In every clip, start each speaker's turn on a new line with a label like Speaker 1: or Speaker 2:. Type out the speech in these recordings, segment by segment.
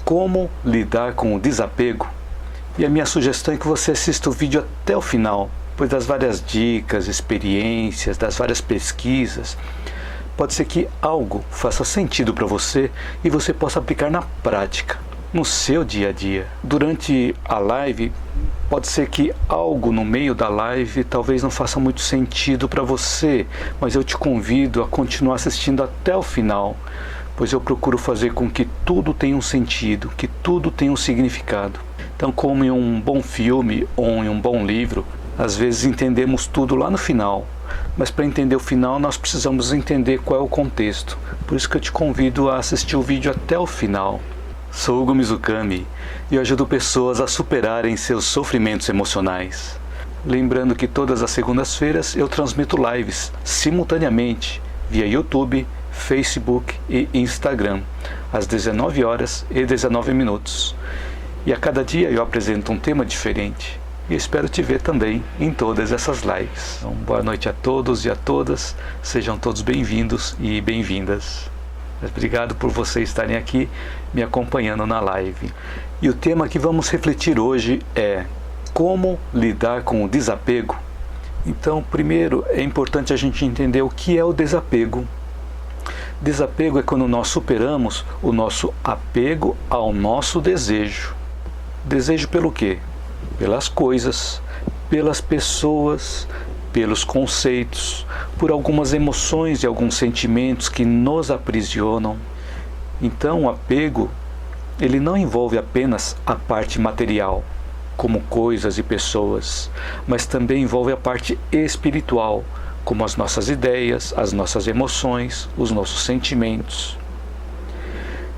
Speaker 1: Como lidar com o desapego? E a minha sugestão é que você assista o vídeo até o final, pois das várias dicas, experiências, das várias pesquisas, pode ser que algo faça sentido para você e você possa aplicar na prática, no seu dia a dia. Durante a live, pode ser que algo no meio da live talvez não faça muito sentido para você, mas eu te convido a continuar assistindo até o final, pois eu procuro fazer com que tudo tenha um sentido, que tudo tenha um significado. Então, como em um bom filme ou em um bom livro, às vezes entendemos tudo lá no final, mas para entender o final nós precisamos entender qual é o contexto. Por isso que eu te convido a assistir o vídeo até o final. Sou Hugo Mizukami e eu ajudo pessoas a superarem seus sofrimentos emocionais. Lembrando que todas as segundas-feiras eu transmito lives simultaneamente via YouTube, Facebook e Instagram, às 19 horas e 19 minutos. E a cada dia eu apresento um tema diferente. E espero te ver também em todas essas lives. Então, boa noite a todos e a todas. Sejam todos bem-vindos e bem-vindas. Obrigado por vocês estarem aqui me acompanhando na live. E o tema que vamos refletir hoje é como lidar com o desapego. Então, primeiro é importante a gente entender o que é o desapego. Desapego é quando nós superamos o nosso apego ao nosso desejo. Desejo pelo quê? Pelas coisas, pelas pessoas, pelos conceitos, por algumas emoções e alguns sentimentos que nos aprisionam. Então o apego, ele não envolve apenas a parte material, como coisas e pessoas, mas também envolve a parte espiritual, como as nossas ideias, as nossas emoções, os nossos sentimentos.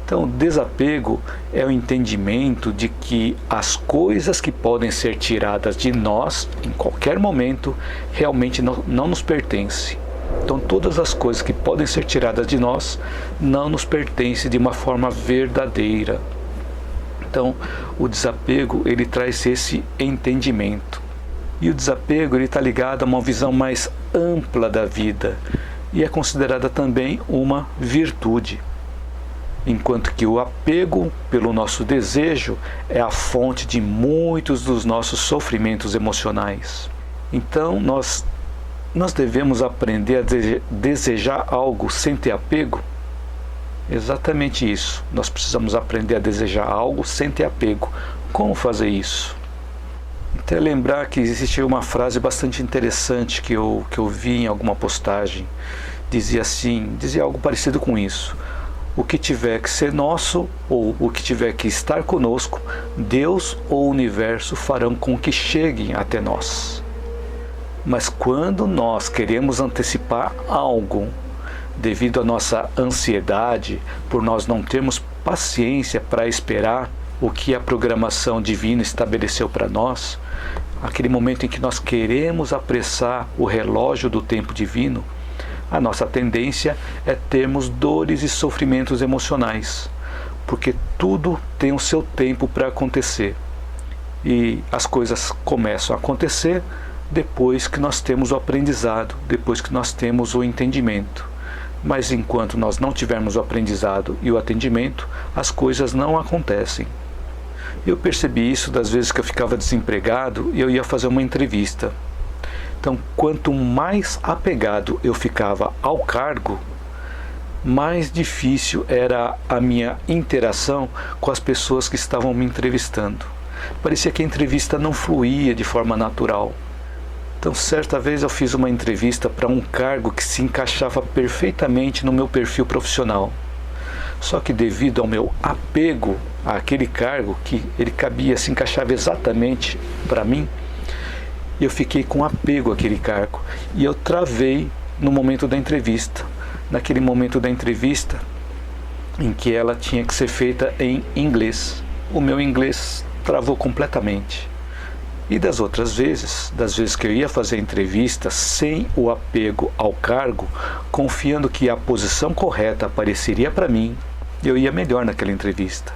Speaker 1: Então, o desapego é o entendimento de que as coisas que podem ser tiradas de nós em qualquer momento realmente não nos pertencem. Então, todas as coisas que podem ser tiradas de nós não nos pertencem de uma forma verdadeira. Então, o desapego, ele traz esse entendimento. E o desapego, ele está ligado a uma visão mais ampla da vida e é considerada também uma virtude. Enquanto que o apego pelo nosso desejo é a fonte de muitos dos nossos sofrimentos emocionais. Então, nós devemos aprender a desejar algo sem ter apego? Exatamente isso. Nós precisamos aprender a desejar algo sem ter apego. Como fazer isso? Até lembrar que existe uma frase bastante interessante que eu vi em alguma postagem. Dizia algo parecido com isso. O que tiver que ser nosso, ou o que tiver que estar conosco, Deus ou o universo farão com que cheguem até nós. Mas quando nós queremos antecipar algo, devido à nossa ansiedade, por nós não termos paciência para esperar o que a programação divina estabeleceu para nós, aquele momento em que nós queremos apressar o relógio do tempo divino, a nossa tendência é termos dores e sofrimentos emocionais, porque tudo tem o seu tempo para acontecer. E as coisas começam a acontecer depois que nós temos o aprendizado, depois que nós temos o entendimento. Mas enquanto nós não tivermos o aprendizado e o atendimento, as coisas não acontecem. Eu percebi isso das vezes que eu ficava desempregado e eu ia fazer uma entrevista. Então, quanto mais apegado eu ficava ao cargo, mais difícil era a minha interação com as pessoas que estavam me entrevistando. Parecia que a entrevista não fluía de forma natural. Então, certa vez eu fiz uma entrevista para um cargo que se encaixava perfeitamente no meu perfil profissional. Só que devido ao meu apego àquele cargo, que ele se encaixava exatamente para mim, eu fiquei com apego àquele cargo e eu travei no momento da entrevista. Naquele momento da entrevista em que ela tinha que ser feita em inglês. O meu inglês travou completamente. E das vezes que eu ia fazer a entrevista sem o apego ao cargo, confiando que a posição correta apareceria para mim, eu ia melhor naquela entrevista.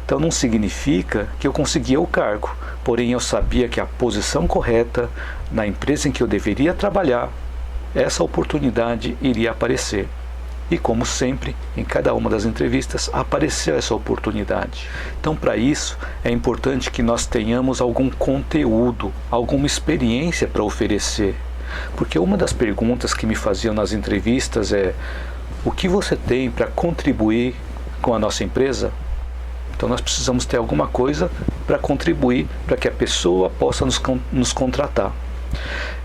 Speaker 1: Então não significa que eu conseguia o cargo, porém eu sabia que a posição correta na empresa em que eu deveria trabalhar, essa oportunidade iria aparecer. E como sempre, em cada uma das entrevistas apareceu essa oportunidade. Então, para isso, é importante que nós tenhamos algum conteúdo, alguma experiência para oferecer. Porque uma das perguntas que me faziam nas entrevistas é: o que você tem para contribuir com a nossa empresa? Então nós precisamos ter alguma coisa para contribuir, para que a pessoa possa nos contratar.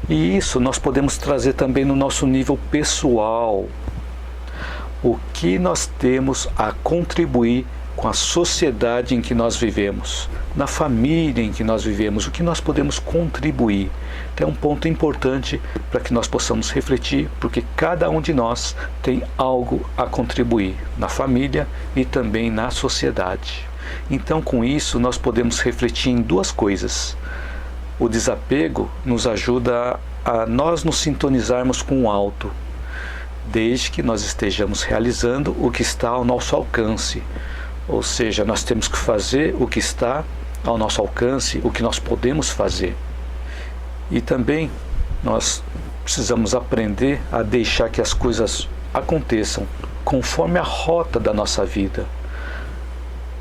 Speaker 1: E isso nós podemos trazer também no nosso nível pessoal. O que nós temos a contribuir com a sociedade em que nós vivemos, na família em que nós vivemos, o que nós podemos contribuir. Então é um ponto importante para que nós possamos refletir, porque cada um de nós tem algo a contribuir na família e também na sociedade. Então, com isso, nós podemos refletir em duas coisas. O desapego nos ajuda a nós nos sintonizarmos com o alto, desde que nós estejamos realizando o que está ao nosso alcance. Ou seja, nós temos que fazer o que está ao nosso alcance, o que nós podemos fazer. E também nós precisamos aprender a deixar que as coisas aconteçam conforme a rota da nossa vida.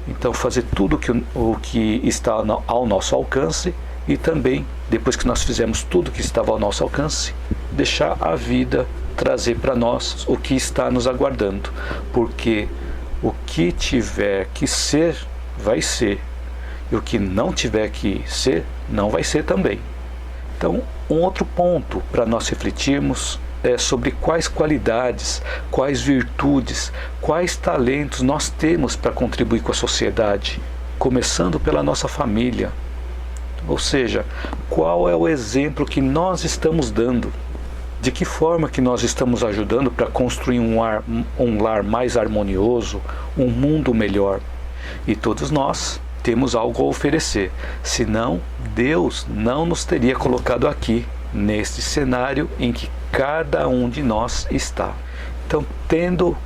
Speaker 1: Então, fazer tudo o que está ao nosso alcance e também, depois que nós fizemos tudo que estava ao nosso alcance, deixar a vida trazer para nós o que está nos aguardando. Porque o que tiver que ser, vai ser. E o que não tiver que ser, não vai ser também. Então, um outro ponto para nós refletirmos é sobre quais qualidades, quais virtudes, quais talentos nós temos para contribuir com a sociedade, começando pela nossa família. Ou seja, qual é o exemplo que nós estamos dando? De que forma que nós estamos ajudando para construir um lar mais harmonioso, um mundo melhor? E todos nós temos algo a oferecer, senão Deus não nos teria colocado aqui, neste cenário em que cada um de nós está. Então, tendo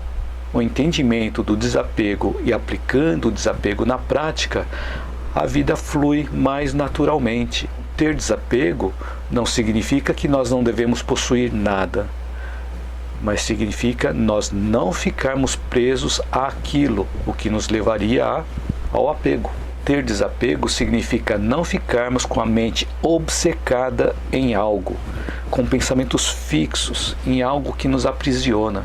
Speaker 1: o entendimento do desapego e aplicando o desapego na prática, a vida flui mais naturalmente. Ter desapego não significa que nós não devemos possuir nada, mas significa nós não ficarmos presos àquilo, o que nos levaria ao apego. Ter desapego significa não ficarmos com a mente obcecada em algo, com pensamentos fixos em algo que nos aprisiona.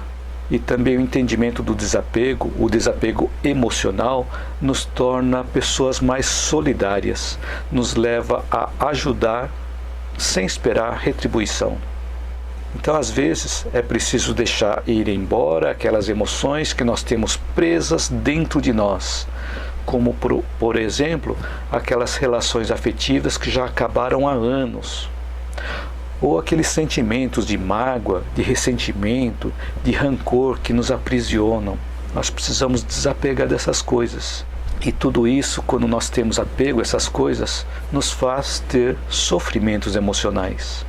Speaker 1: E também o entendimento do desapego, o desapego emocional, nos torna pessoas mais solidárias, nos leva a ajudar sem esperar retribuição. Então, às vezes, é preciso deixar ir embora aquelas emoções que nós temos presas dentro de nós, como, por exemplo, aquelas relações afetivas que já acabaram há anos, ou aqueles sentimentos de mágoa, de ressentimento, de rancor que nos aprisionam. Nós precisamos desapegar dessas coisas. E tudo isso, quando nós temos apego a essas coisas, nos faz ter sofrimentos emocionais.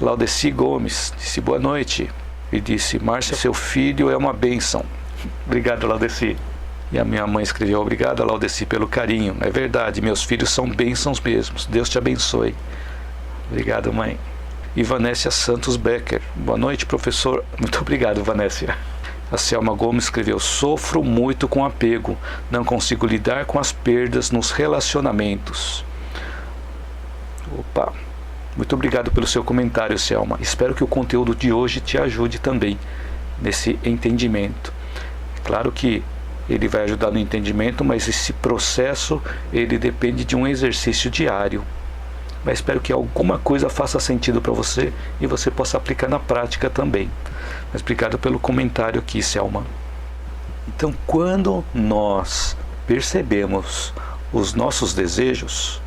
Speaker 1: Laudeci Gomes disse boa noite e disse: Márcia, seu filho é uma bênção. Obrigado, Laudeci. E a minha mãe escreveu: obrigado, Laudeci, pelo carinho. É verdade, meus filhos são bênçãos mesmos. Deus te abençoe. Obrigado, mãe. E Vanécia Santos Becker: boa noite, professor. Muito obrigado, Vanécia. A Selma Gomes escreveu: sofro muito com apego. Não consigo lidar com as perdas nos relacionamentos. Opa! Muito obrigado pelo seu comentário, Selma. Espero que o conteúdo de hoje te ajude também nesse entendimento. Claro que ele vai ajudar no entendimento, mas esse processo ele depende de um exercício diário. Mas espero que alguma coisa faça sentido para você e você possa aplicar na prática também. Mas obrigado pelo comentário aqui, Selma. Então, quando nós percebemos os nossos desejos,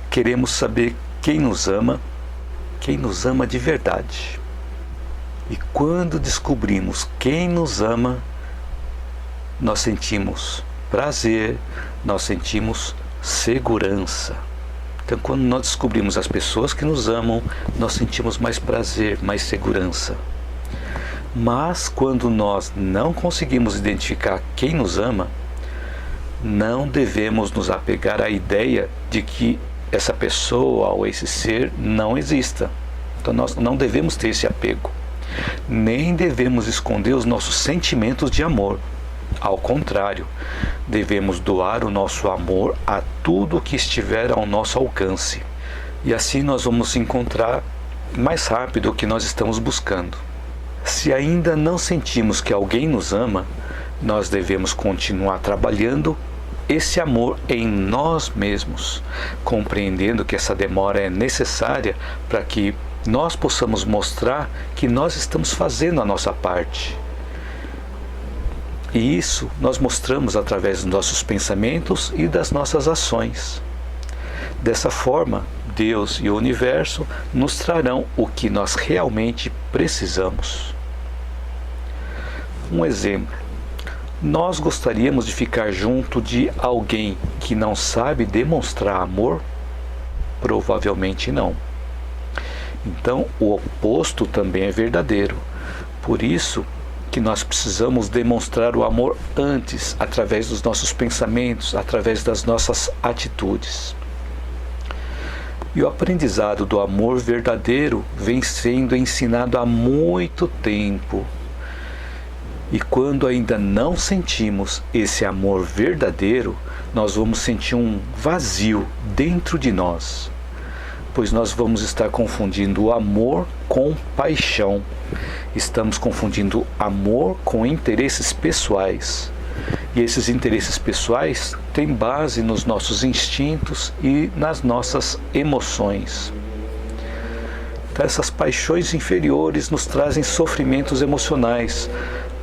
Speaker 1: queremos saber quem nos ama de verdade. E quando descobrimos quem nos ama, nós sentimos prazer, nós sentimos segurança. Então, quando nós descobrimos as pessoas que nos amam, nós sentimos mais prazer, mais segurança. Mas quando nós não conseguimos identificar quem nos ama, não devemos nos apegar à ideia de que essa pessoa ou esse ser não exista. Então nós não devemos ter esse apego. Nem devemos esconder os nossos sentimentos de amor. Ao contrário, devemos doar o nosso amor a tudo que estiver ao nosso alcance. E assim nós vamos encontrar mais rápido o que nós estamos buscando. Se ainda não sentimos que alguém nos ama, nós devemos continuar trabalhando esse amor em nós mesmos, compreendendo que essa demora é necessária para que nós possamos mostrar que nós estamos fazendo a nossa parte. E isso nós mostramos através dos nossos pensamentos e das nossas ações. Dessa forma, Deus e o universo nos trarão o que nós realmente precisamos. Um exemplo. Nós gostaríamos de ficar junto de alguém que não sabe demonstrar amor? Provavelmente não. Então, o oposto também é verdadeiro. Por isso que nós precisamos demonstrar o amor antes, através dos nossos pensamentos, através das nossas atitudes. E o aprendizado do amor verdadeiro vem sendo ensinado há muito tempo. E quando ainda não sentimos esse amor verdadeiro, nós vamos sentir um vazio dentro de nós, pois nós vamos estar confundindo o amor com paixão. Estamos confundindo amor com interesses pessoais. E esses interesses pessoais têm base nos nossos instintos e nas nossas emoções. Então, essas paixões inferiores nos trazem sofrimentos emocionais.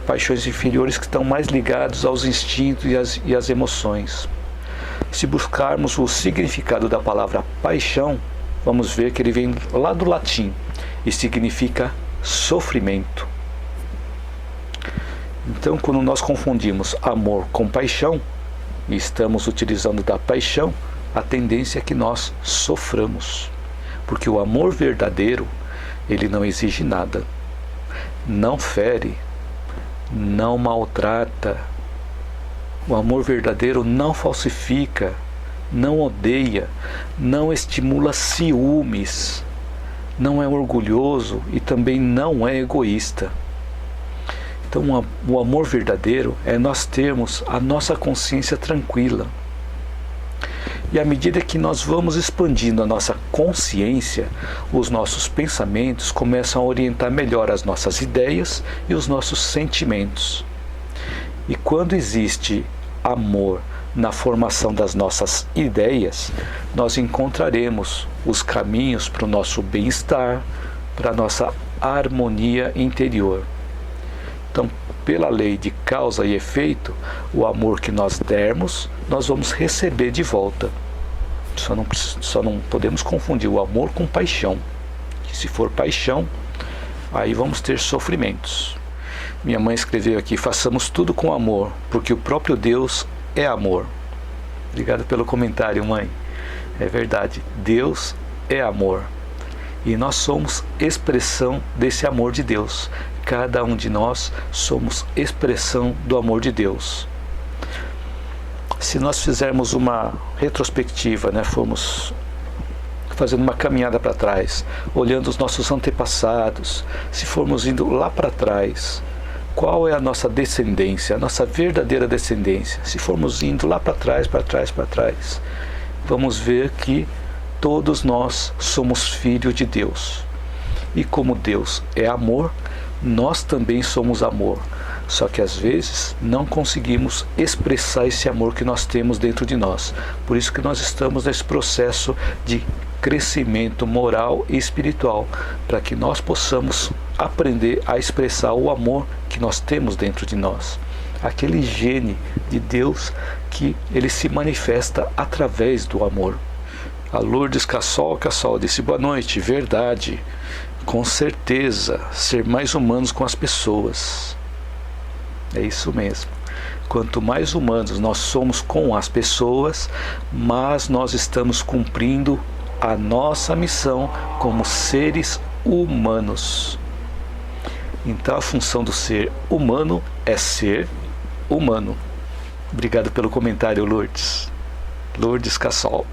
Speaker 1: Paixões inferiores que estão mais ligados aos instintos e às emoções. Se buscarmos o significado da palavra paixão, vamos ver que ele vem lá do latim e significa sofrimento. Então, quando nós confundimos amor com paixão e estamos utilizando da paixão, a tendência é que nós soframos. Porque o amor verdadeiro, ele não exige nada, não fere, não maltrata. O amor verdadeiro não falsifica, não odeia, não estimula ciúmes, não é orgulhoso e também não é egoísta. Então, o amor verdadeiro é nós termos a nossa consciência tranquila. E à medida que nós vamos expandindo a nossa consciência, os nossos pensamentos começam a orientar melhor as nossas ideias e os nossos sentimentos. E quando existe amor na formação das nossas ideias, nós encontraremos os caminhos para o nosso bem-estar, para a nossa harmonia interior. Então, pela lei de causa e efeito, o amor que nós dermos, nós vamos receber de volta. Só não podemos confundir o amor com paixão. Que se for paixão, aí vamos ter sofrimentos. Minha mãe escreveu aqui: façamos tudo com amor, porque o próprio Deus é amor. Obrigado pelo comentário, mãe. É verdade, Deus é amor. E nós somos expressão desse amor de Deus. Cada um de nós somos expressão do amor de Deus. Se nós fizermos uma retrospectiva, formos fazendo uma caminhada para trás, olhando os nossos antepassados, se formos indo lá para trás, qual é a nossa descendência, a nossa verdadeira descendência? Se formos indo lá para trás, vamos ver que todos nós somos filhos de Deus. E como Deus é amor, nós também somos amor. Só que às vezes não conseguimos expressar esse amor que nós temos dentro de nós. Por isso que nós estamos nesse processo de crescimento moral e espiritual, para que nós possamos aprender a expressar o amor que nós temos dentro de nós. Aquele gene de Deus que ele se manifesta através do amor. A Lourdes Cassol disse: boa noite, verdade. Com certeza, ser mais humanos com as pessoas. É isso mesmo. Quanto mais humanos nós somos com as pessoas, mais nós estamos cumprindo a nossa missão como seres humanos. Então a função do ser humano é ser humano. Obrigado pelo comentário, Lourdes. Lourdes Cassol.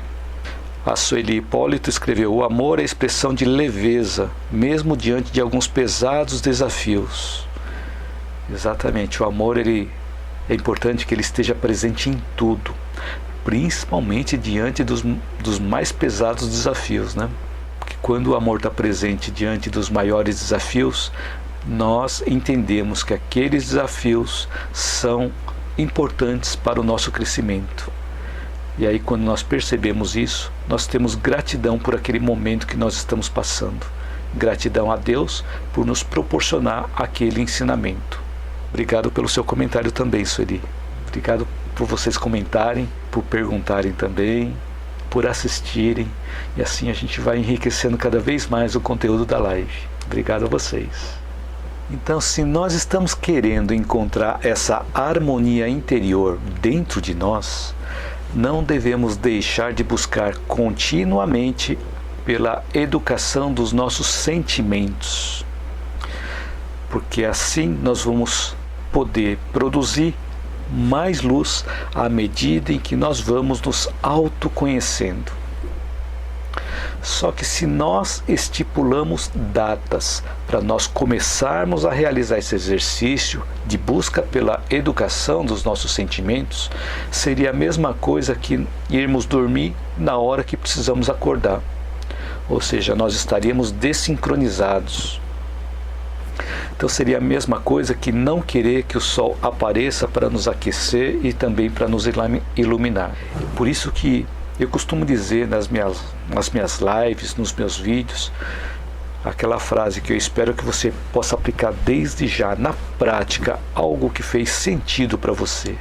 Speaker 1: A Sueli Hipólito escreveu: o amor é a expressão de leveza, mesmo diante de alguns pesados desafios. Exatamente, o amor é importante que ele esteja presente em tudo, principalmente diante dos mais pesados desafios, né? Porque quando o amor está presente diante dos maiores desafios, nós entendemos que aqueles desafios são importantes para o nosso crescimento. E aí, quando nós percebemos isso, nós temos gratidão por aquele momento que nós estamos passando. Gratidão a Deus por nos proporcionar aquele ensinamento. Obrigado pelo seu comentário também, Sueli. Obrigado por vocês comentarem, por perguntarem também, por assistirem. E assim a gente vai enriquecendo cada vez mais o conteúdo da live. Obrigado a vocês. Então, se nós estamos querendo encontrar essa harmonia interior dentro de nós, não devemos deixar de buscar continuamente pela educação dos nossos sentimentos, porque assim nós vamos poder produzir mais luz à medida em que nós vamos nos autoconhecendo. Só que se nós estipulamos datas para nós começarmos a realizar esse exercício de busca pela educação dos nossos sentimentos, seria a mesma coisa que irmos dormir na hora que precisamos acordar. Ou seja, nós estaríamos desincronizados. Então seria a mesma coisa que não querer que o sol apareça para nos aquecer e também para nos iluminar. Por isso que eu costumo dizer nas minhas lives, nos meus vídeos, aquela frase que eu espero que você possa aplicar desde já, na prática, algo que fez sentido para você.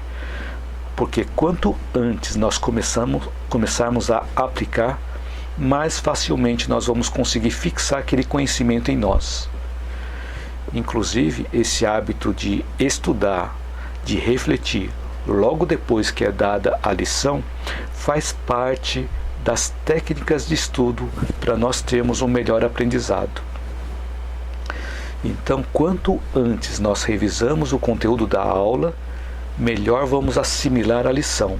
Speaker 1: Porque quanto antes nós começarmos a aplicar, mais facilmente nós vamos conseguir fixar aquele conhecimento em nós. Inclusive, esse hábito de estudar, de refletir, logo depois que é dada a lição, faz parte das técnicas de estudo para nós termos um melhor aprendizado. Então, quanto antes nós revisamos o conteúdo da aula, melhor vamos assimilar a lição.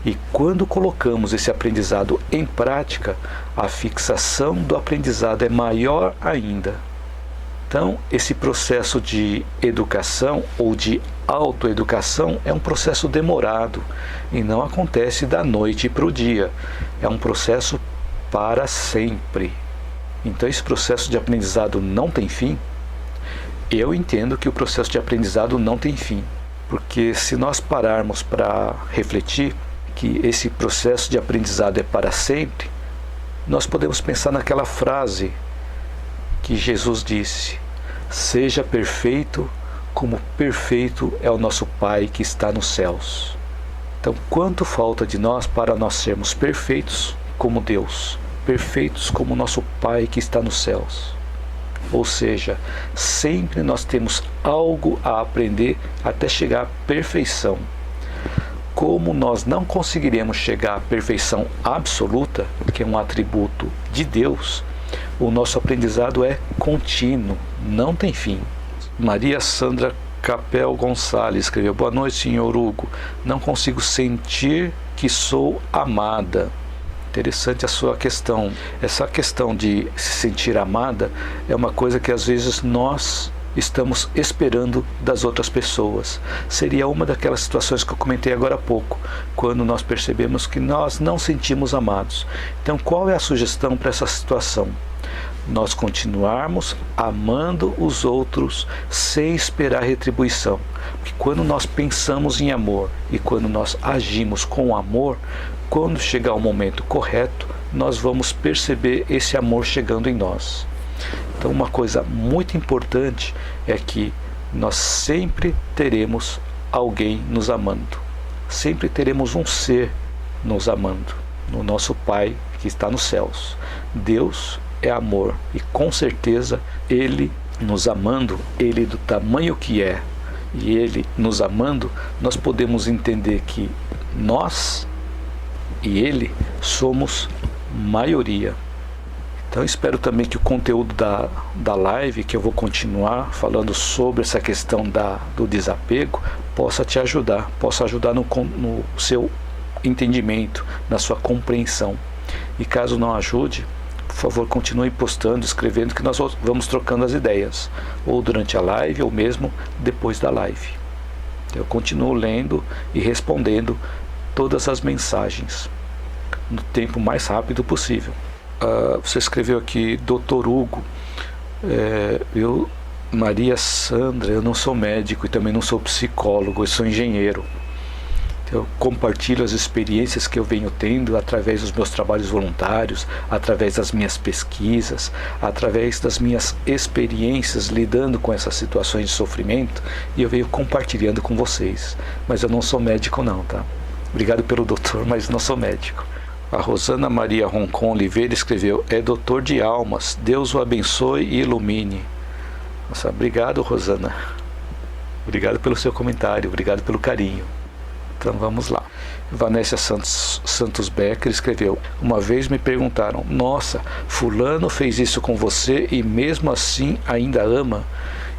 Speaker 1: E quando colocamos esse aprendizado em prática, a fixação do aprendizado é maior ainda. Então, esse processo de educação ou de autoeducação é um processo demorado e não acontece da noite para o dia. É um processo para sempre. Então, esse processo de aprendizado não tem fim? Eu entendo que o processo de aprendizado não tem fim, porque se nós pararmos para refletir que esse processo de aprendizado é para sempre, nós podemos pensar naquela frase que Jesus disse: seja perfeito como perfeito é o nosso Pai que está nos céus. Então, quanto falta de nós para nós sermos perfeitos como Deus, perfeitos como nosso Pai que está nos céus? Ou seja, sempre nós temos algo a aprender até chegar à perfeição. Como nós não conseguiremos chegar à perfeição absoluta, que é um atributo de Deus, o nosso aprendizado é contínuo, não tem fim. Maria Sandra Capel Gonçalves escreveu: boa noite, senhor Hugo. Não consigo sentir que sou amada. Interessante a sua questão. Essa questão de se sentir amada é uma coisa que às vezes nós estamos esperando das outras pessoas. Seria uma daquelas situações que eu comentei agora há pouco, quando nós percebemos que nós não sentimos amados. Então, qual é a sugestão para essa situação? Nós continuarmos amando os outros sem esperar retribuição. Porque quando nós pensamos em amor e quando nós agimos com amor, quando chegar o momento correto, nós vamos perceber esse amor chegando em nós. Então, uma coisa muito importante é que nós sempre teremos alguém nos amando. Sempre teremos um ser nos amando. O nosso Pai que está nos céus. Deus é amor e com certeza Ele nos amando, Ele do tamanho que é, e Ele nos amando, nós podemos entender que nós e Ele somos maioria. Então espero também que o conteúdo da live, que eu vou continuar falando sobre essa questão do desapego, possa te ajudar, possa ajudar no seu entendimento, na sua compreensão. E caso não ajude, por favor, continue postando, escrevendo, que nós vamos trocando as ideias, ou durante a live, ou mesmo depois da live. Eu continuo lendo e respondendo todas as mensagens no tempo mais rápido possível. Você escreveu aqui, Dr. Hugo, Maria Sandra, eu não sou médico e também não sou psicólogo, eu sou engenheiro. Eu compartilho as experiências que eu venho tendo através dos meus trabalhos voluntários, através das minhas pesquisas, através das minhas experiências lidando com essas situações de sofrimento, e eu venho compartilhando com vocês. Mas eu não sou médico não, tá? Obrigado pelo doutor, mas não sou médico. A Rosana Maria Roncon Oliveira escreveu, é doutor de almas, Deus o abençoe e ilumine. Nossa, obrigado, Rosana. Obrigado pelo seu comentário, obrigado pelo carinho. Então vamos lá. Vanessa Santos Becker escreveu, uma vez me perguntaram, nossa, fulano fez isso com você e mesmo assim ainda ama?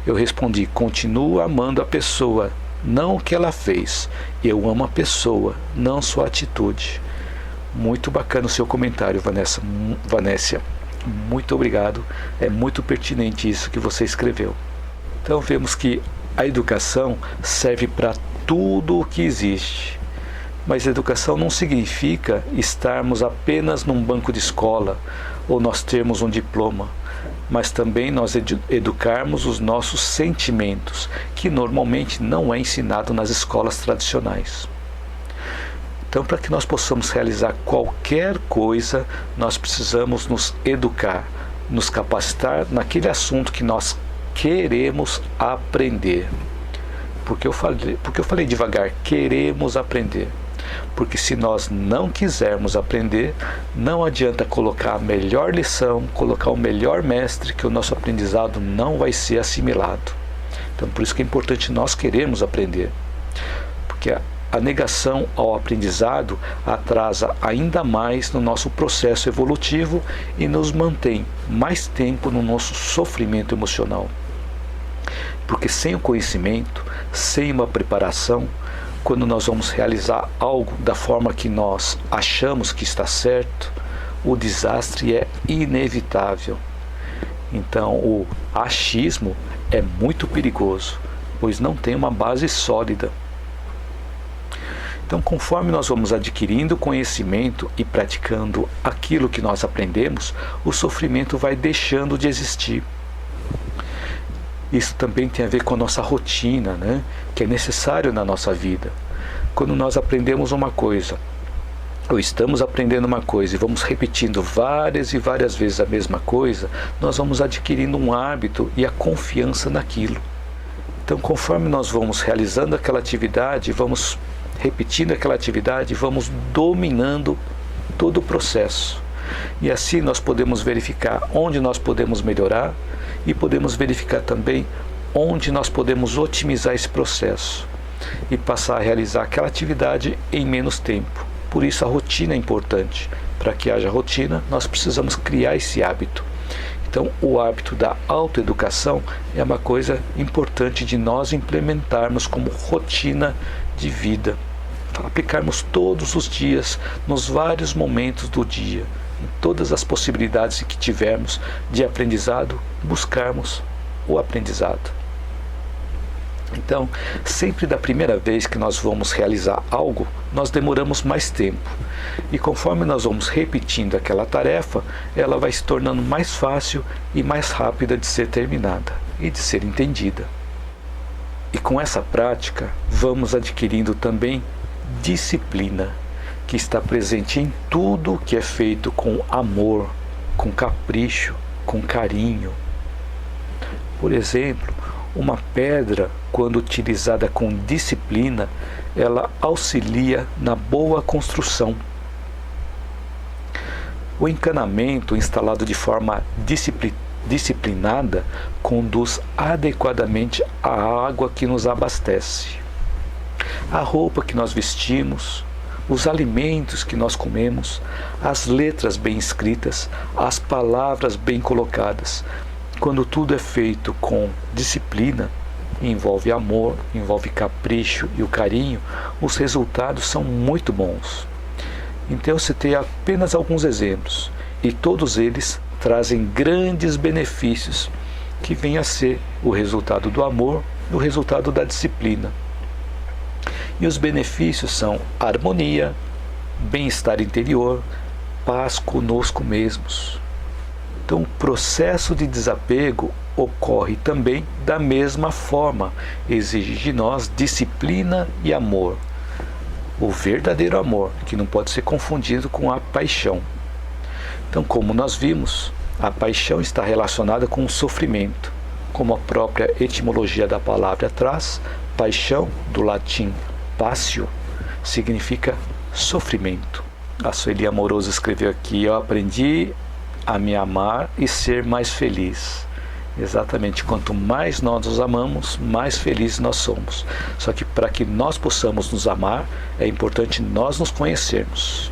Speaker 1: Eu respondi, continuo amando a pessoa, não o que ela fez. Eu amo a pessoa, não sua atitude. Muito bacana o seu comentário, Vanessa. Muito obrigado. É muito pertinente isso que você escreveu. Então vemos que a educação serve para tudo o que existe. Mas educação não significa estarmos apenas num banco de escola ou nós termos um diploma, mas também nós educarmos os nossos sentimentos, que normalmente não é ensinado nas escolas tradicionais. Então, para que nós possamos realizar qualquer coisa, nós precisamos nos educar, nos capacitar naquele assunto que nós queremos aprender. Porque eu falei devagar, queremos aprender. Porque se nós não quisermos aprender, não adianta colocar a melhor lição, colocar o melhor mestre, que o nosso aprendizado não vai ser assimilado. Então, por isso que é importante nós queremos aprender. Porque a negação ao aprendizado atrasa ainda mais no nosso processo evolutivo e nos mantém mais tempo no nosso sofrimento emocional. Porque sem o conhecimento, sem uma preparação, quando nós vamos realizar algo da forma que nós achamos que está certo, o desastre é inevitável. Então, o achismo é muito perigoso, pois não tem uma base sólida. Então, conforme nós vamos adquirindo conhecimento e praticando aquilo que nós aprendemos, o sofrimento vai deixando de existir. Isso também tem a ver com a nossa rotina, né? Que é necessário na nossa vida. Quando nós aprendemos uma coisa, ou estamos aprendendo uma coisa e vamos repetindo várias e várias vezes a mesma coisa, nós vamos adquirindo um hábito e a confiança naquilo. Então, conforme nós vamos realizando aquela atividade, vamos repetindo aquela atividade, vamos dominando todo o processo. E assim nós podemos verificar onde nós podemos melhorar e podemos verificar também onde nós podemos otimizar esse processo e passar a realizar aquela atividade em menos tempo. Por isso a rotina é importante. Para que haja rotina, nós precisamos criar esse hábito. Então, o hábito da autoeducação é uma coisa importante de nós implementarmos como rotina de vida. Aplicarmos todos os dias, nos vários momentos do dia, em todas as possibilidades que tivermos de aprendizado, buscarmos o aprendizado. Então, sempre da primeira vez que nós vamos realizar algo, nós demoramos mais tempo. E conforme nós vamos repetindo aquela tarefa, ela vai se tornando mais fácil e mais rápida de ser terminada e de ser entendida. E com essa prática, vamos adquirindo também disciplina, que está presente em tudo que é feito com amor, com capricho, com carinho. Por exemplo, uma pedra, quando utilizada com disciplina, ela auxilia na boa construção. O encanamento instalado de forma disciplinada conduz adequadamente a água que nos abastece, a roupa que nós vestimos, os alimentos que nós comemos, as letras bem escritas, as palavras bem colocadas. Quando tudo é feito com disciplina, envolve amor, envolve capricho e o carinho, os resultados são muito bons. Então eu citei apenas alguns exemplos, e todos eles trazem grandes benefícios que vêm a ser o resultado do amor e o resultado da disciplina. E os benefícios são harmonia, bem-estar interior, paz conosco mesmos. Então o processo de desapego ocorre também da mesma forma, exige de nós disciplina e amor. O verdadeiro amor, que não pode ser confundido com a paixão. Então, como nós vimos, a paixão está relacionada com o sofrimento, como a própria etimologia da palavra traz. Paixão, do latim passio, significa sofrimento. A Sueli Amoroso escreveu aqui: eu aprendi a me amar e ser mais feliz. Exatamente, quanto mais nós nos amamos, mais felizes nós somos. Só que para que nós possamos nos amar, é importante nós nos conhecermos.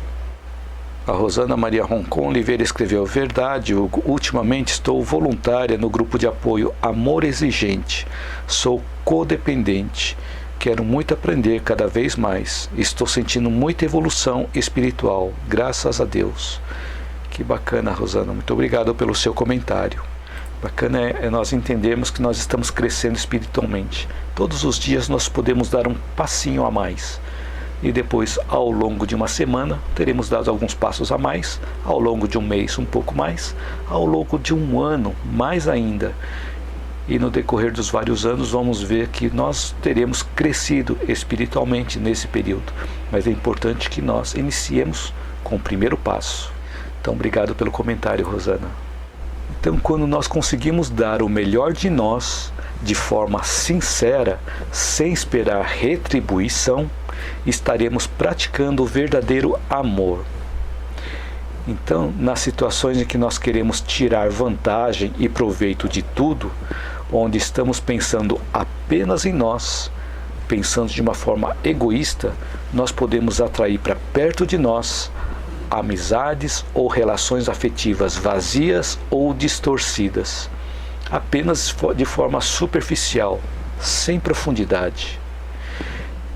Speaker 1: A Rosana Maria Roncon Oliveira escreveu: verdade, Hugo, ultimamente estou voluntária no grupo de apoio Amor Exigente. Sou codependente. Quero muito aprender cada vez mais. Estou sentindo muita evolução espiritual, graças a Deus. Que bacana, Rosana. Muito obrigado pelo seu comentário. Bacana é nós entendermos que nós estamos crescendo espiritualmente. Todos os dias nós podemos dar um passinho a mais. E depois, ao longo de uma semana, teremos dado alguns passos a mais. Ao longo de um mês, um pouco mais. Ao longo de um ano, mais ainda. E no decorrer dos vários anos, vamos ver que nós teremos crescido espiritualmente nesse período. Mas é importante que nós iniciemos com o primeiro passo. Então, obrigado pelo comentário, Rosana. Então, quando nós conseguimos dar o melhor de nós, de forma sincera, sem esperar retribuição, estaremos praticando o verdadeiro amor. Então, nas situações em que nós queremos tirar vantagem e proveito de tudo, onde estamos pensando apenas em nós, pensando de uma forma egoísta, nós podemos atrair para perto de nós amizades ou relações afetivas vazias ou distorcidas, apenas de forma superficial, sem profundidade.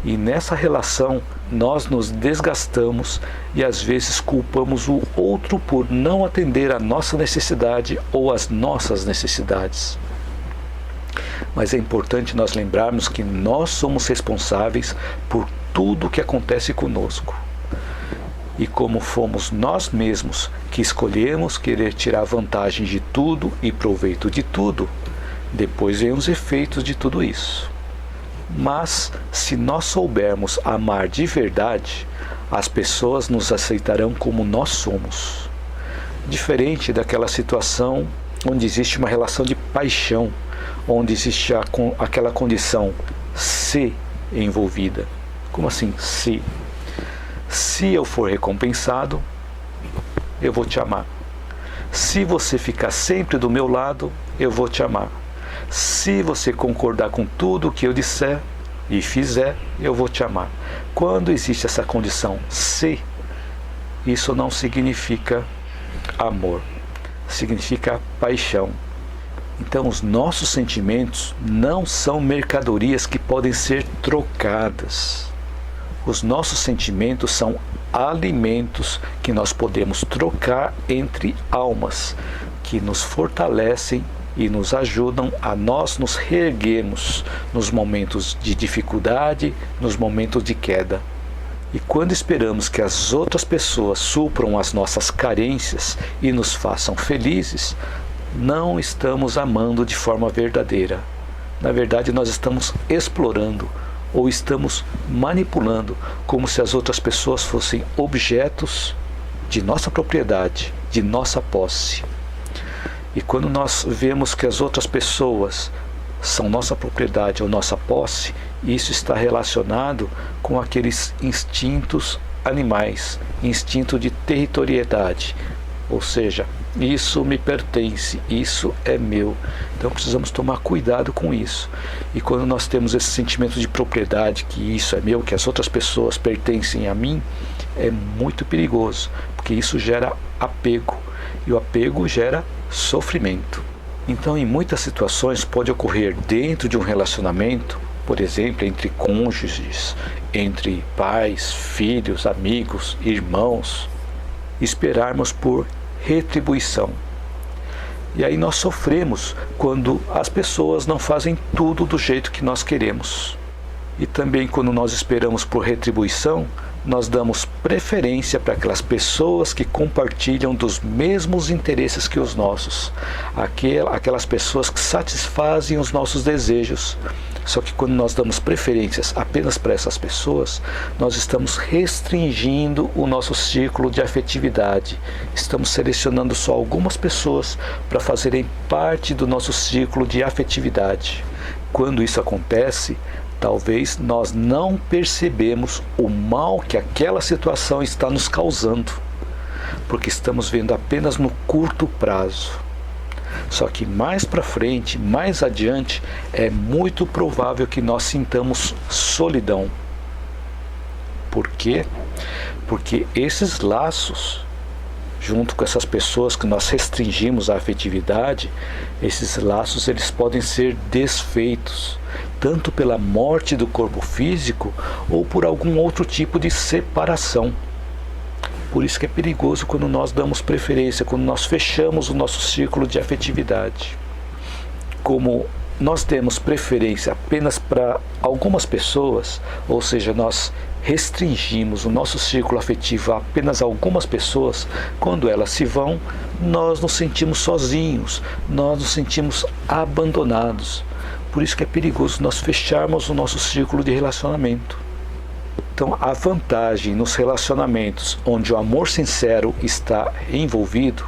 Speaker 1: E nessa relação nós nos desgastamos e às vezes culpamos o outro por não atender a nossa necessidade ou as nossas necessidades. Mas é importante nós lembrarmos que nós somos responsáveis por tudo o que acontece conosco. E como fomos nós mesmos que escolhemos querer tirar vantagem de tudo e proveito de tudo, depois vêm os efeitos de tudo isso. Mas, se nós soubermos amar de verdade, as pessoas nos aceitarão como nós somos. Diferente daquela situação onde existe uma relação de paixão, onde existe aquela condição se envolvida. Como assim se? Se eu for recompensado, eu vou te amar. Se você ficar sempre do meu lado, eu vou te amar. Se você concordar com tudo o que eu disser e fizer, eu vou te amar. Quando existe essa condição se, isso não significa amor, significa paixão. Então os nossos sentimentos não são mercadorias que podem ser trocadas. Os nossos sentimentos são alimentos que nós podemos trocar entre almas, que nos fortalecem e nos ajudam a nós nos reerguermos nos momentos de dificuldade, nos momentos de queda. E quando esperamos que as outras pessoas supram as nossas carências e nos façam felizes, não estamos amando de forma verdadeira. Na verdade, nós estamos explorando ou estamos manipulando como se as outras pessoas fossem objetos de nossa propriedade, de nossa posse. E quando nós vemos que as outras pessoas são nossa propriedade ou nossa posse, isso está relacionado com aqueles instintos animais, instinto de territorialidade, ou seja, isso me pertence, isso é meu. Então precisamos tomar cuidado com isso. E quando nós temos esse sentimento de propriedade, que isso é meu, que as outras pessoas pertencem a mim, é muito perigoso, porque isso gera apego, e o apego gera sofrimento. Então, em muitas situações pode ocorrer dentro de um relacionamento por exemplo, entre cônjuges, entre pais, filhos, amigos, irmãos, esperarmos por retribuição. E aí nós sofremos quando as pessoas não fazem tudo do jeito que nós queremos. E também quando nós esperamos por retribuição, nós damos preferência para aquelas pessoas que compartilham dos mesmos interesses que os nossos, aquelas pessoas que satisfazem os nossos desejos. Só que quando nós damos preferências apenas para essas pessoas, nós estamos restringindo o nosso círculo de afetividade. Estamos selecionando só algumas pessoas para fazerem parte do nosso círculo de afetividade. Quando isso acontece, talvez nós não percebemos o mal que aquela situação está nos causando, porque estamos vendo apenas no curto prazo. Só que mais para frente, mais adiante, é muito provável que nós sintamos solidão. Por quê? Porque esses laços, junto com essas pessoas que nós restringimos a afetividade, esses laços eles podem ser desfeitos, tanto pela morte do corpo físico ou por algum outro tipo de separação. Por isso que é perigoso quando nós damos preferência, quando nós fechamos o nosso círculo de afetividade. Como nós temos preferência apenas para algumas pessoas, ou seja, nós restringimos o nosso círculo afetivo a apenas algumas pessoas, quando elas se vão, nós nos sentimos sozinhos, nós nos sentimos abandonados. Por isso que é perigoso nós fecharmos o nosso círculo de relacionamento. Então, a vantagem nos relacionamentos onde o amor sincero está envolvido,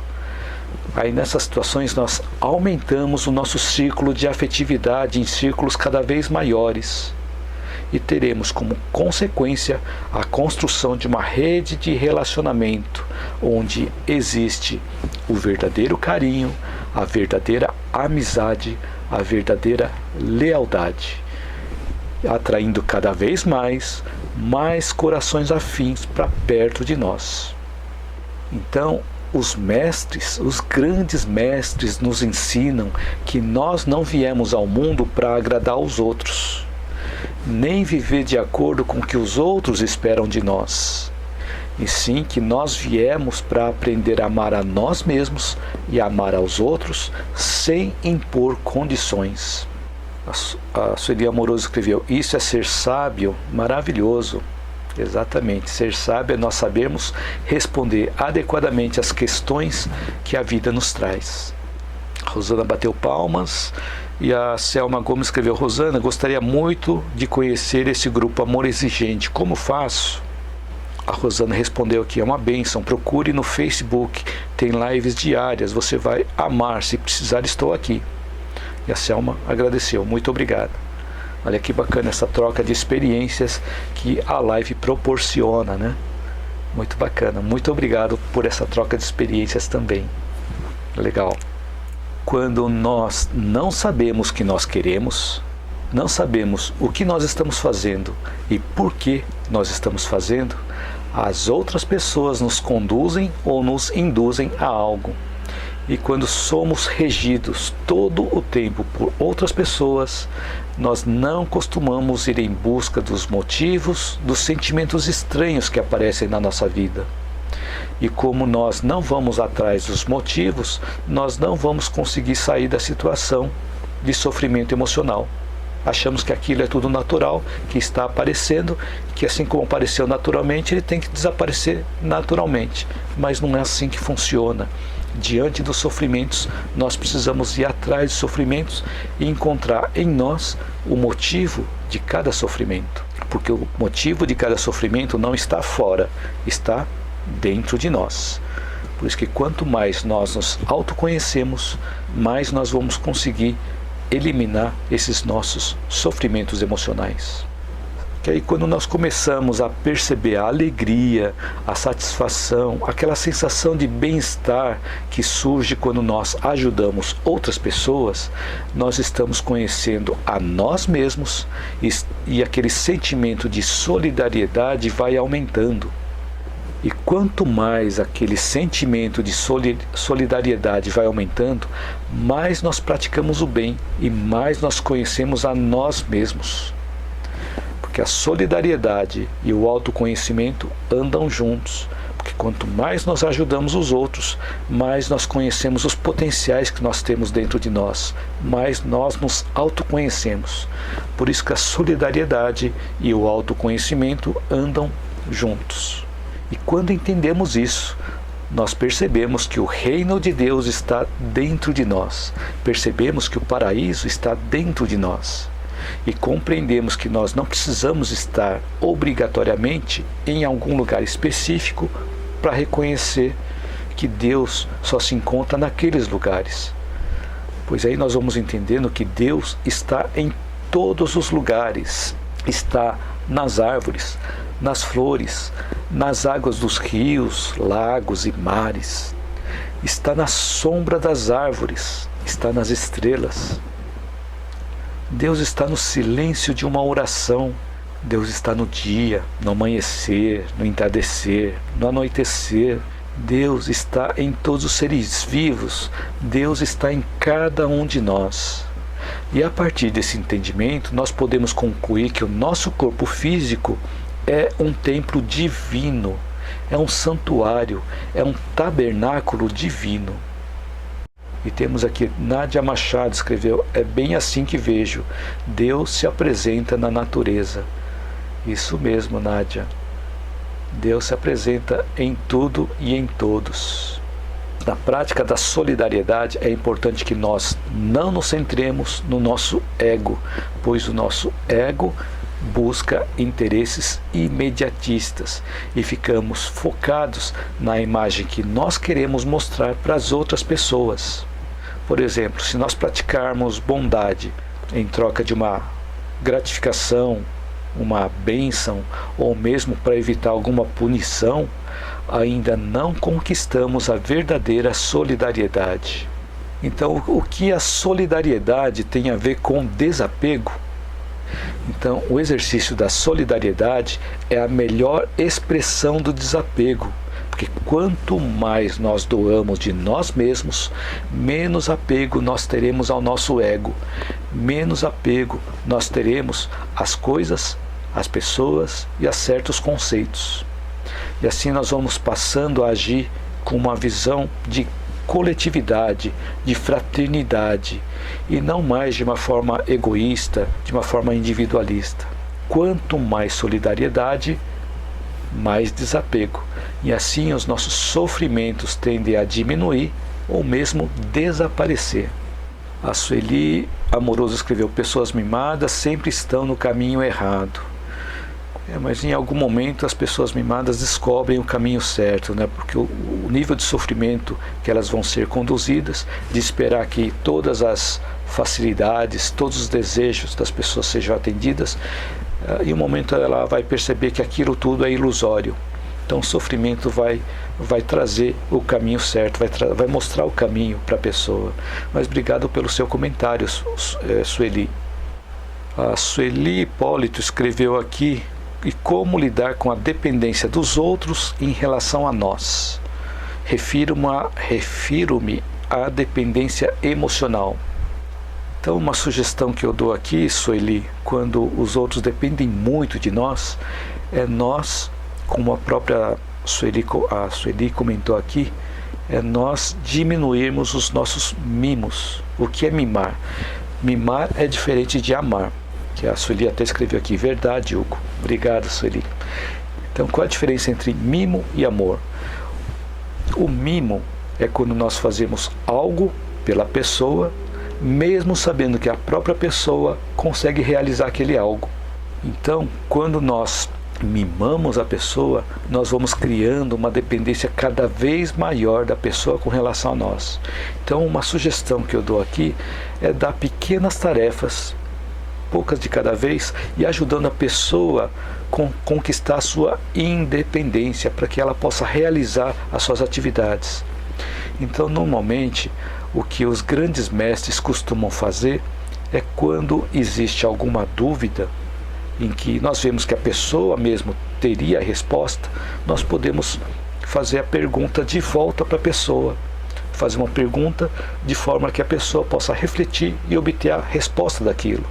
Speaker 1: aí nessas situações nós aumentamos o nosso círculo de afetividade em círculos cada vez maiores e teremos como consequência a construção de uma rede de relacionamento onde existe o verdadeiro carinho, a verdadeira amizade, a verdadeira lealdade, atraindo cada vez mais corações afins para perto de nós. Então, os mestres, os grandes mestres nos ensinam que nós não viemos ao mundo para agradar os outros, nem viver de acordo com o que os outros esperam de nós, e sim que nós viemos para aprender a amar a nós mesmos e amar aos outros sem impor condições. A Sueli Amoroso escreveu: isso é ser sábio, maravilhoso. Exatamente, ser sábio é nós sabermos responder adequadamente às questões que a vida nos traz. A Rosana bateu palmas e a Selma Gomes escreveu: Rosana, gostaria muito de conhecer esse grupo Amor Exigente, como faço? A Rosana respondeu aqui: é uma bênção, procure no Facebook, tem lives diárias, você vai amar, se precisar estou aqui. E a Selma agradeceu, muito obrigado. Olha que bacana essa troca de experiências que a live proporciona, né? Muito bacana, muito obrigado por essa troca de experiências também. Legal. Quando nós não sabemos o que nós queremos, não sabemos o que nós estamos fazendo e por que nós estamos fazendo, as outras pessoas nos conduzem ou nos induzem a algo. E quando somos regidos todo o tempo por outras pessoas, nós não costumamos ir em busca dos motivos, dos sentimentos estranhos que aparecem na nossa vida. E como nós não vamos atrás dos motivos, nós não vamos conseguir sair da situação de sofrimento emocional. Achamos que aquilo é tudo natural, que está aparecendo, que assim como apareceu naturalmente, ele tem que desaparecer naturalmente. Mas não é assim que funciona. Diante dos sofrimentos, nós precisamos ir atrás dos sofrimentos e encontrar em nós o motivo de cada sofrimento. Porque o motivo de cada sofrimento não está fora, está dentro de nós. Por isso que quanto mais nós nos autoconhecemos, mais nós vamos conseguir eliminar esses nossos sofrimentos emocionais. Que aí quando nós começamos a perceber a alegria, a satisfação, aquela sensação de bem-estar que surge quando nós ajudamos outras pessoas, nós estamos conhecendo a nós mesmos e aquele sentimento de solidariedade vai aumentando. E quanto mais aquele sentimento de solidariedade vai aumentando, mais nós praticamos o bem e mais nós conhecemos a nós mesmos. que a solidariedade e o autoconhecimento andam juntos. Porque quanto mais nós ajudamos os outros, mais nós conhecemos os potenciais que nós temos dentro de nós, mais nós nos autoconhecemos. Por isso que a solidariedade e o autoconhecimento andam juntos. E quando entendemos isso, nós percebemos que o reino de Deus está dentro de nós. Percebemos que o paraíso está dentro de nós. E compreendemos que nós não precisamos estar obrigatoriamente em algum lugar específico para reconhecer que Deus só se encontra naqueles lugares. Pois aí nós vamos entendendo que Deus está em todos os lugares. Está nas árvores, nas flores, nas águas dos rios, lagos e mares. Está na sombra das árvores, está nas estrelas. Deus está no silêncio de uma oração. Deus está no dia, no amanhecer, no entardecer, no anoitecer. Deus está em todos os seres vivos. Deus está em cada um de nós. E a partir desse entendimento, nós podemos concluir que o nosso corpo físico é um templo divino, é um santuário, é um tabernáculo divino. E temos aqui, Nádia Machado escreveu, é bem assim que vejo, Deus se apresenta na natureza. Isso mesmo, Nádia. Deus se apresenta em tudo e em todos. Na prática da solidariedade é importante que nós não nos centremos no nosso ego, pois o nosso ego busca interesses imediatistas e ficamos focados na imagem que nós queremos mostrar para as outras pessoas. Por exemplo, se nós praticarmos bondade em troca de uma gratificação, uma bênção, ou mesmo para evitar alguma punição, ainda não conquistamos a verdadeira solidariedade. Então, o que a solidariedade tem a ver com desapego? Então, o exercício da solidariedade é a melhor expressão do desapego, porque quanto mais nós doamos de nós mesmos, menos apego nós teremos ao nosso ego, menos apego nós teremos às coisas, às pessoas e a certos conceitos. E assim nós vamos passando a agir com uma visão de coletividade, de fraternidade, e não mais de uma forma egoísta, de uma forma individualista. Quanto mais solidariedade, mais desapego. E assim os nossos sofrimentos tendem a diminuir ou mesmo desaparecer. A Sueli Amoroso escreveu, pessoas mimadas sempre estão no caminho errado. Mas em algum momento as pessoas mimadas descobrem o caminho certo, né? Porque o nível de sofrimento que elas vão ser conduzidas, de esperar que todas as facilidades, todos os desejos das pessoas sejam atendidas, em um momento ela vai perceber que aquilo tudo é ilusório. Então o sofrimento vai trazer o caminho certo, vai mostrar o caminho para a pessoa. Mas obrigado pelo seu comentário, Sueli. A Sueli Hipólito escreveu aqui, e como lidar com a dependência dos outros em relação a nós. Refiro-me à dependência emocional. Então, uma sugestão que eu dou aqui, Sueli, quando os outros dependem muito de nós, é nós, como a própria Sueli comentou aqui, é nós diminuirmos os nossos mimos. O que é mimar? Mimar é diferente de amar. Que a Sueli até escreveu aqui, verdade, Hugo. Obrigado, Sueli. Então, qual a diferença entre mimo e amor? O mimo é quando nós fazemos algo pela pessoa, mesmo sabendo que a própria pessoa consegue realizar aquele algo. Então, quando nós mimamos a pessoa, nós vamos criando uma dependência cada vez maior da pessoa com relação a nós. Então, uma sugestão que eu dou aqui é dar pequenas tarefas, poucas de cada vez, e ajudando a pessoa a conquistar a sua independência, para que ela possa realizar as suas atividades. Então, normalmente, o que os grandes mestres costumam fazer é quando existe alguma dúvida, em que nós vemos que a pessoa mesmo teria a resposta, nós podemos fazer a pergunta de volta para a pessoa. Fazer uma pergunta de forma que a pessoa possa refletir e obter a resposta daquilo.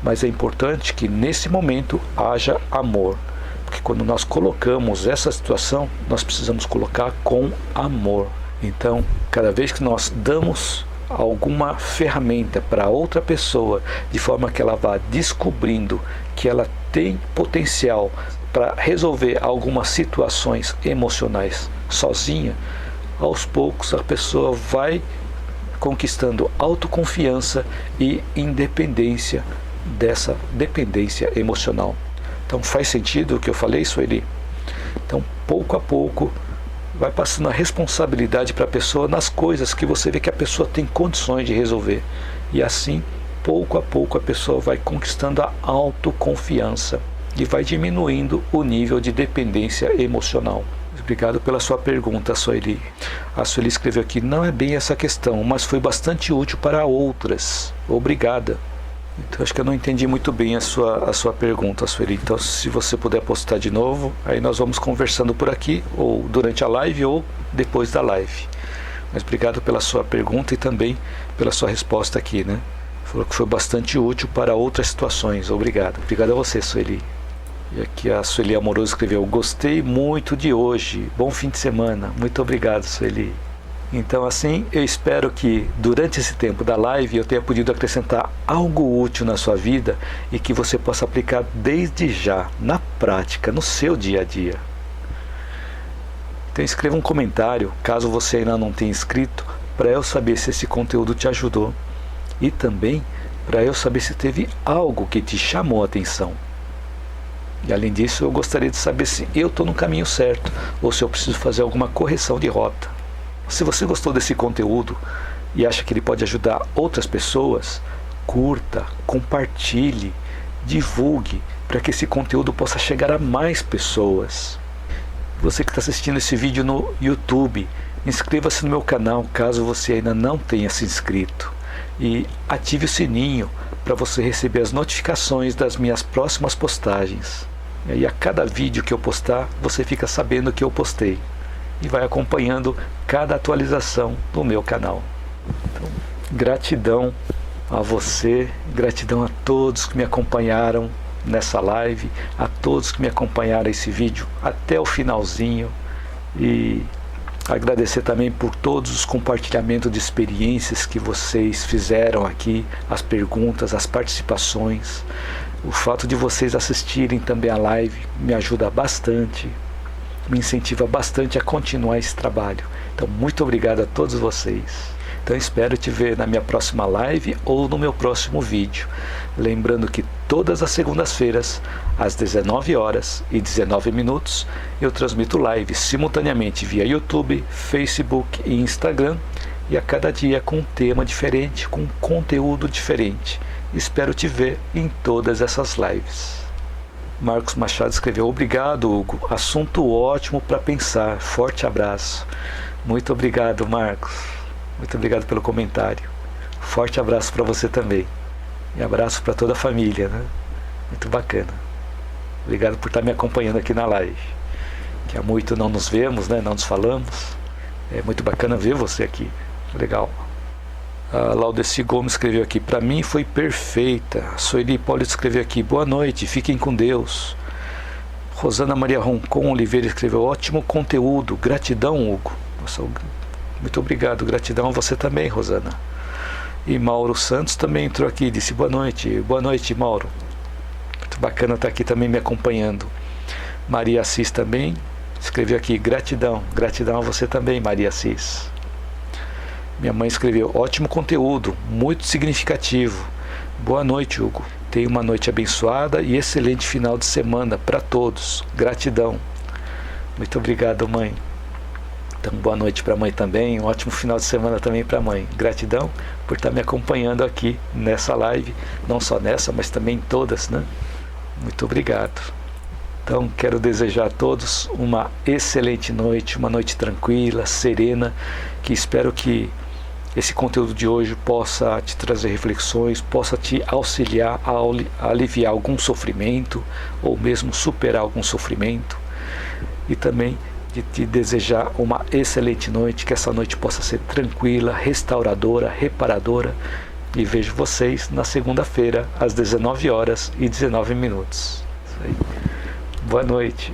Speaker 1: Mas é importante que nesse momento haja amor, porque quando nós colocamos essa situação, nós precisamos colocar com amor. Então, cada vez que nós damos alguma ferramenta para outra pessoa, de forma que ela vá descobrindo que ela tem potencial para resolver algumas situações emocionais sozinha, aos poucos a pessoa vai conquistando autoconfiança e independência dessa dependência emocional. Então faz sentido o que eu falei, Sueli? Então pouco a pouco vai passando a responsabilidade para a pessoa nas coisas que você vê que a pessoa tem condições de resolver. E assim, pouco a pouco, a pessoa vai conquistando a autoconfiança e vai diminuindo o nível de dependência emocional. Obrigado pela sua pergunta, Sueli. A Sueli escreveu aqui, não é bem essa questão, mas foi bastante útil para outras. Obrigada. Então acho que eu não entendi muito bem a sua pergunta, Sueli. Então se você puder postar de novo, aí nós vamos conversando por aqui, ou durante a live, ou depois da live. Mas obrigado pela sua pergunta e também pela sua resposta aqui, né? Falou que foi bastante útil para outras situações. Obrigado. Obrigado a você, Sueli. E aqui a Sueli Amoroso escreveu, gostei muito de hoje, bom fim de semana. Muito obrigado, Sueli. Então assim, eu espero que durante esse tempo da live eu tenha podido acrescentar algo útil na sua vida e que você possa aplicar desde já, na prática, no seu dia a dia. Então escreva um comentário, caso você ainda não tenha escrito, para eu saber se esse conteúdo te ajudou e também para eu saber se teve algo que te chamou a atenção. E além disso, eu gostaria de saber se eu estou no caminho certo ou se eu preciso fazer alguma correção de rota. Se você gostou desse conteúdo e acha que ele pode ajudar outras pessoas, curta, compartilhe, divulgue para que esse conteúdo possa chegar a mais pessoas. Você que está assistindo esse vídeo no YouTube, inscreva-se no meu canal caso você ainda não tenha se inscrito e ative o sininho para você receber as notificações das minhas próximas postagens. E aí a cada vídeo que eu postar, você fica sabendo que eu postei e vai acompanhando cada atualização do meu canal. Então, gratidão a você, gratidão a todos que me acompanharam nessa live, a todos que me acompanharam esse vídeo até o finalzinho e agradecer também por todos os compartilhamentos de experiências que vocês fizeram aqui, as perguntas, as participações. O fato de vocês assistirem também a live me ajuda bastante, me incentiva bastante a continuar esse trabalho. Então, muito obrigado a todos vocês. Então, espero te ver na minha próxima live ou no meu próximo vídeo. Lembrando que todas as segundas-feiras, às 19h19, eu transmito lives simultaneamente via YouTube, Facebook e Instagram, e a cada dia com um tema diferente, com um conteúdo diferente. Espero te ver em todas essas lives. Marcos Machado escreveu, obrigado, Hugo, assunto ótimo para pensar, forte abraço. Muito obrigado, Marcos, muito obrigado pelo comentário, forte abraço para você também, e abraço para toda a família, né? Muito bacana, obrigado por estar me acompanhando aqui na live, que há muito não nos vemos, né? Não nos falamos, é muito bacana ver você aqui, legal. A Laudeci Gomes escreveu aqui, para mim foi perfeita. Sueli Hipólito escreveu aqui, boa noite, fiquem com Deus. Rosana Maria Roncon Oliveira escreveu, ótimo conteúdo, gratidão, Hugo. Nossa, muito obrigado, gratidão a você também, Rosana. E Mauro Santos também entrou aqui e disse, boa noite, Mauro. Muito bacana estar aqui também me acompanhando. Maria Assis também escreveu aqui, gratidão a você também, Maria Assis. Minha mãe escreveu, ótimo conteúdo, muito significativo. Boa noite, Hugo. Tenha uma noite abençoada e excelente final de semana para todos. Gratidão. Muito obrigado, mãe. Então, boa noite para a mãe também. Um ótimo final de semana também para a mãe. Gratidão por estar me acompanhando aqui nessa live. Não só nessa, mas também em todas, né? Muito obrigado. Então, quero desejar a todos uma excelente noite, uma noite tranquila, serena, que espero que esse conteúdo de hoje possa te trazer reflexões, possa te auxiliar a aliviar algum sofrimento ou mesmo superar algum sofrimento, e também de te desejar uma excelente noite, que essa noite possa ser tranquila, restauradora, reparadora, E vejo vocês na segunda-feira, às 19h19. Isso aí. Boa noite.